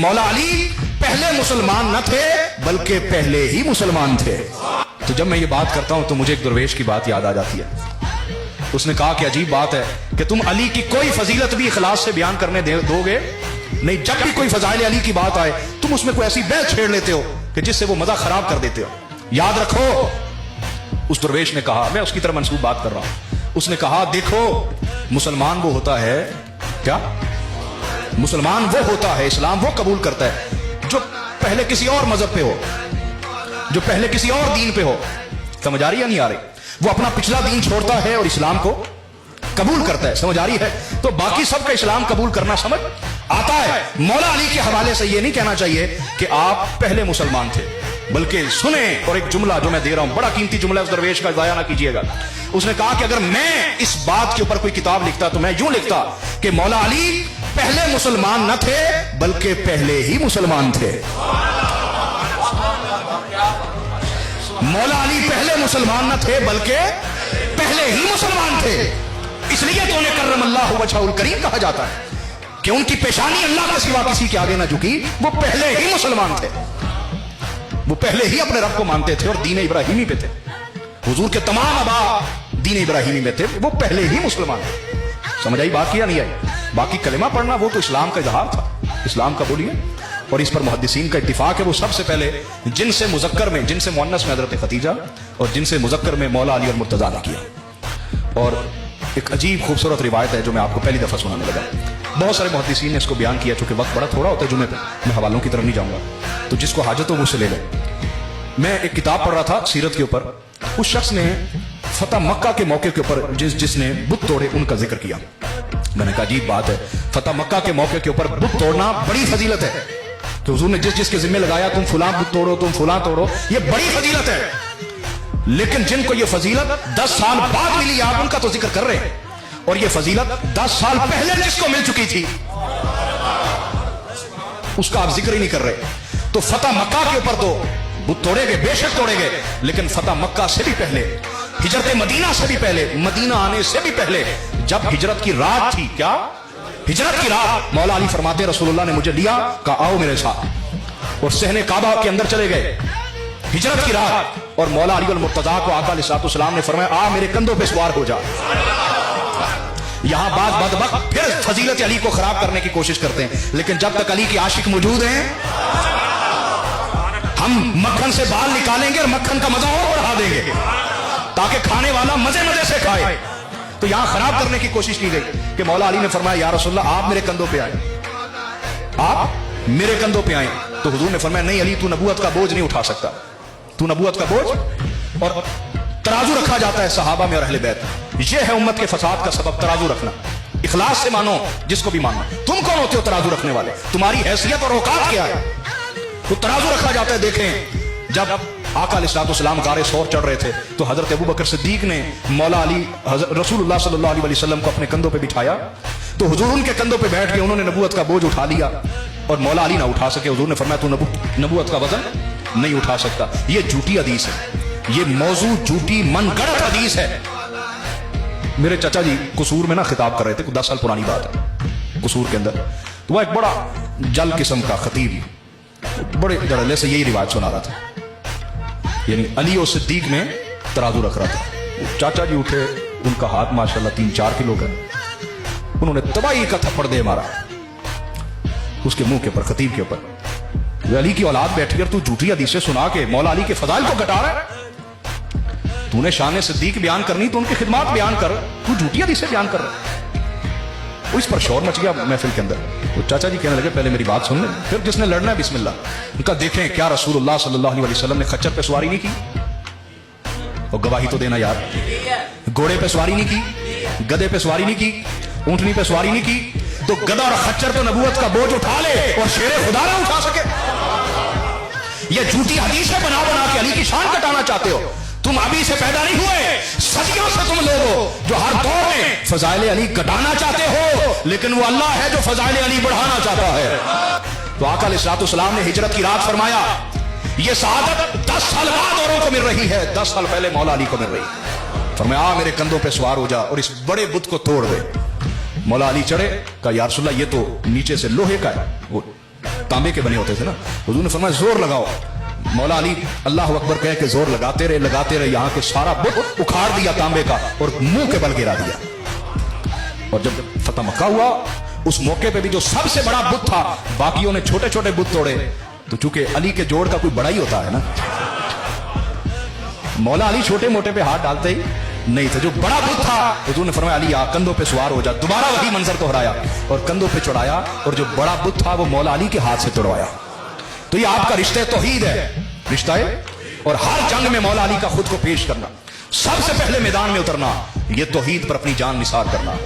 मौला अली पहले मुसलमान न थे बल्कि पहले ही मुसलमान थे। तो जब मैं ये बात करता हूं तो मुझे एक दरवेश की बात याद आ जाती है। उसने कहा कि अजीब बात है कि तुम अली की कोई फजीलत भी इखलास से बयान करने दोगे नहीं, जब भी कोई फजाइल अली की बात आए तुम उसमें कोई ऐसी बहस छेड़ लेते हो कि जिससे वो मजा खराब कर देते हो। याद रखो, उस दरवेश ने कहा, मैं उसकी तरह मंसूब बात कर रहा हूं, उसने कहा देखो मुसलमान वो होता है, क्या मुसलमान वो होता है, इस्लाम वो कबूल करता है जो पहले किसी और मजहब पे हो, जो पहले किसी और दीन पे हो। समझ आ रही है नहीं आ रही? वो अपना पिछला दीन छोड़ता है और इस्लाम को कबूल करता है। समझ आ रही है? तो बाकी सबका इस्लाम कबूल करना समझ आता है। मौला अली के हवाले से ये नहीं कहना चाहिए कि आप पहले मुसलमान थे, बल्कि सुने, और एक जुमला जो मैं दे रहा हूं बड़ा कीमती जुमला है, उस दरवेश का जाया ना कीजिएगा। उसने कहा कि अगर मैं इस बात के ऊपर कोई किताब लिखता तो मैं यूं लिखता कि मौला अली पहले मुसलमान न थे बल्कि पहले ही मुसलमान थे। मौला अली पहले मुसलमान न थे बल्कि पहले ही मुसलमान थे। इसलिए तो उन्हें कर्रमल्लाहु वजहुल करीम कहा जाता है कि उनकी पेशानी अल्लाह के सिवा किसी के आगे ना झुकी। वो पहले ही मुसलमान थे, वो पहले ही अपने रब को मानते थे और दीन इब्राहिमी पे थे। हुजूर के तमाम आबा दीन इब्राहिमी में थे, वो पहले ही मुसलमान थे। समझ आई बात किया नहीं आई? बाकी कलेमा पढ़ना वो तो इस्लाम का इजहार था, इस्लाम का बोलिए। और इस पर मुहद्दिसीन का इत्तिफाक है, वो सबसे पहले जिनसे मुज़क्कर में, जिनसे मुअन्नस में हज़रत खतीजा और जिनसे मुज़क्कर में मौला अली और मुर्तज़ा ने किया। और एक अजीब खूबसूरत रिवायत है जो मैं आपको पहली दफा सुनाने लगा। बहुत सारे मुहद्दिसीन ने इसको बयान किया, चूंकि वक्त बड़ा थोड़ा होता है जुमे पे, मैं हवालों की तरफ नहीं जाऊंगा, तो जिसको हाजत हो मुझसे ले ले। मैं एक किताब पढ़ रहा था सीरत के ऊपर, उस शख्स ने फतह मक्का के मौके के ऊपर जिसने बुत तोड़े उनका जिक्र किया। मैंने कहा अजीब बात है, फतह मक्का के मौके के ऊपर बुत तोड़ना बड़ी फजीलत है। तो हुजूर ने जिस जिसके जिम्मे लगाया तुम फुलां बुत तोड़ो, तुम फुलां तोड़ो, ये बड़ी फजीलत है। लेकिन जिनको ये फजीलत 10 साल बाद मिली, आप उनका तो जिक्र कर रहे हैं, और ये फजीलत 10 साल पहले जिसको मिल चुकी थी उसका आप जिक्र ही नहीं कर रहे। तो फतह मक्का के ऊपर तो बुत तोड़े गए, बेशक तोड़े गए, लेकिन फतह मक्का से भी पहले, हिजरत मदीना से भी पहले, मदीना आने से भी पहले, जब हिजरत की रात थी, क्या हिजरत की रात, मौला अली फरमाते रसूलुल्लाह ने मुझे लिया, कहा आओ मेरे साथ, और सहने काबा के अंदर चले गए हिजरत की रात। और मौला अली और मुर्तजा को आका अलैहिस्सलाम ने फरमाया आ मेरे कंधों पे सवार हो जा। यहां बात बदबख्त फिर फजीलत अली को खराब करने की कोशिश करते हैं, लेकिन जब तक अली के आशिक मौजूद हैं हम मक्खन से बाल निकालेंगे और मक्खन का मजा और बढ़ा देंगे ताकि खाने वाला मजे मजे से खाए। तो यहां खराब करने की कोशिश की गई कि मौला अली ने फरमाया या रसूलल्लाह आप मेरे कंधों पे आए, आप मेरे कंधों पे आए। तो हुजूर ने फरमाया नहीं अली, तू नबूवत का बोझ नहीं उठा सकता, तू नबूवत का बोझ, और तराजू रखा जाता है सहाबा में और अहले बैत, ये है उम्मत के फसाद का सबब, तराजू रखना। इखलास से मानो जिसको भी मानना। तुम कौन होते हो तराजू रखने वाले? तुम्हारी हैसियत और औकात क्या है? तो तराजू रखा जाता है। देखें जब आका अलैहिस्सलाम गारे सौर चढ़ रहे थे तो हजरत अबू बकर सिद्दीक ने मौला अली रसूलुल्लाह सल्लल्लाहु अलैहि वसल्लम को अपने कंधों पे बिठाया, तो हुजूर उनके कंधों पे बैठ के उन्होंने नबूवत का बोझ उठा लिया और मौला अली ना उठा सके। हुजूर ने फरमाया तू नबूवत का वजन नहीं उठा सकता। ये झूठी हदीस है, ये मौजू झूठी मनगढ़ंत हदीस है। मेरे चाचा जी कसूर में ना खिताब कर रहे थे, 10 साल पुरानी बात है, कसूर के अंदर। तो वह एक बड़ा जल किस्म का खतीब बड़े धड़ल्ले से यही रिवाज सुना रहा था, यानी अली और सिद्दीक में तराजू रख रहा था। चाचा जी उठे, उनका हाथ माशाल्लाह 3-4 किलो का, उन्होंने तबाही का थप्पड़ दे मारा उसके मुंह के ऊपर, खतीब के ऊपर। अली की औलाद बैठी और तू झूठी हदीसें सुना के मौला अली के फजाइल को घटा रहा है। तूने शान सिद्दीक बयान करनी तो उनकी खिदमत बयान कर, तू झूठी हदीसें बयान कर रहा है। इस पर शोर मच गया महफिल के अंदर। तो चाचा जी कहने लगे पहले मेरी बात सुन ले, फिर जिसने लड़ना है बिस्मिल्लाह। उनका देखें क्या रसूलुल्लाह सल्लल्लाहु अलैहि वसल्लम ने खच्चर पे सवारी नहीं की? और गवाही तो देना यार, घोड़े पे सवारी नहीं की, गधे पे सवारी नहीं की, ऊंटनी पे सवारी नहीं की। तो गधा और खच्चर पे नबूवत का बोझ उठा ले और शेरे खुदा ना उठा सके। ये झूठी हदीसें बना बना के अली की शान कटाना चाहते हो। तुम अभी से पैदा नहीं हुए, सदियों से तुम लोग हो जो हर दौर में फजाइल अली घटाना चाहते हो, लेकिन वो अल्लाह है जो फजाइल अली बढ़ाना चाहता है। तो आका अलैहिस्सलाम ने हिजरत की रात फरमाया ये सआदत 10 साल बाद औरों को मिल रही है, 10 साल पहले मौला अली को मिल रही। फरमाया आ मेरे कंधों पे सवार हो जा और इस बड़े बुत को तोड़ दे। मौला अली चढ़े, कहा या रसूलल्लाह ये तो नीचे से लोहे का है, वो तांबे के बने होते थे ना। हुजूर ने फरमाया जोर लगाओ। मौला अली अल्लाह अकबर कह के जोर लगाते रहे, यहाँ के सारा बुत उखाड़ दिया तांबे का और मुंह के बल गिरा दिया। और जब फतह मक्का हुआ उस मौके पे भी जो सबसे बड़ा बुत था, बाकियों ने छोटे छोटे बुत तोड़े, तो चूंकि अली के जोड़ का कोई बड़ा ही होता है ना, मौला अली छोटे मोटे पे हाथ डालते ही नहीं थे। जो बड़ा बुत था हुजूर ने फरमाया अली आ कंधों पे सवार हो जा। दोबारा वही मंजर को हराया और कंधों पे चढ़ाया और जो बड़ा बुत था वो मौला अली के हाथ से तोड़वाया। तो ये आपका रिश्ते तौहीद है, रिश्ता है। और हर जंग में मौला अली का खुद को पेश करना, सबसे पहले मैदान में उतरना, ये तौहीद पर अपनी जान निसार करना।